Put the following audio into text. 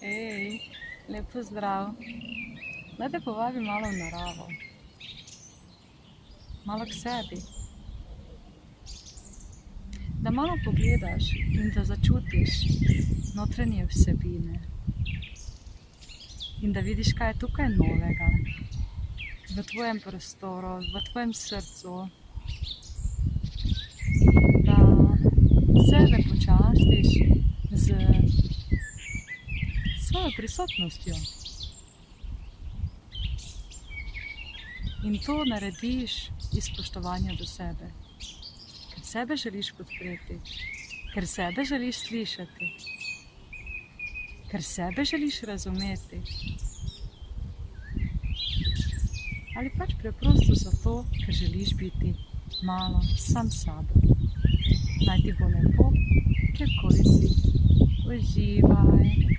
Ej, lep pozdrav. Naj te povabim malo v naravo. Malo k sebi. Da malo pogledaš in da začutiš notranje vsebine. In da vidiš, kaj je tukaj novega. V tvojem prostoru, v tvojem srcu. Da sebe počastiš z svojo prisotnostjo. In to narediš iz spoštovanja do sebe. Ker sebe želiš podpreti, ker sebe želiš slišati, ker sebe želiš razumeti. Ali pač preprosto zato, ker želiš biti malo sam s sabo. Naj ti bo lepo, kjerkoli si. Uživaj.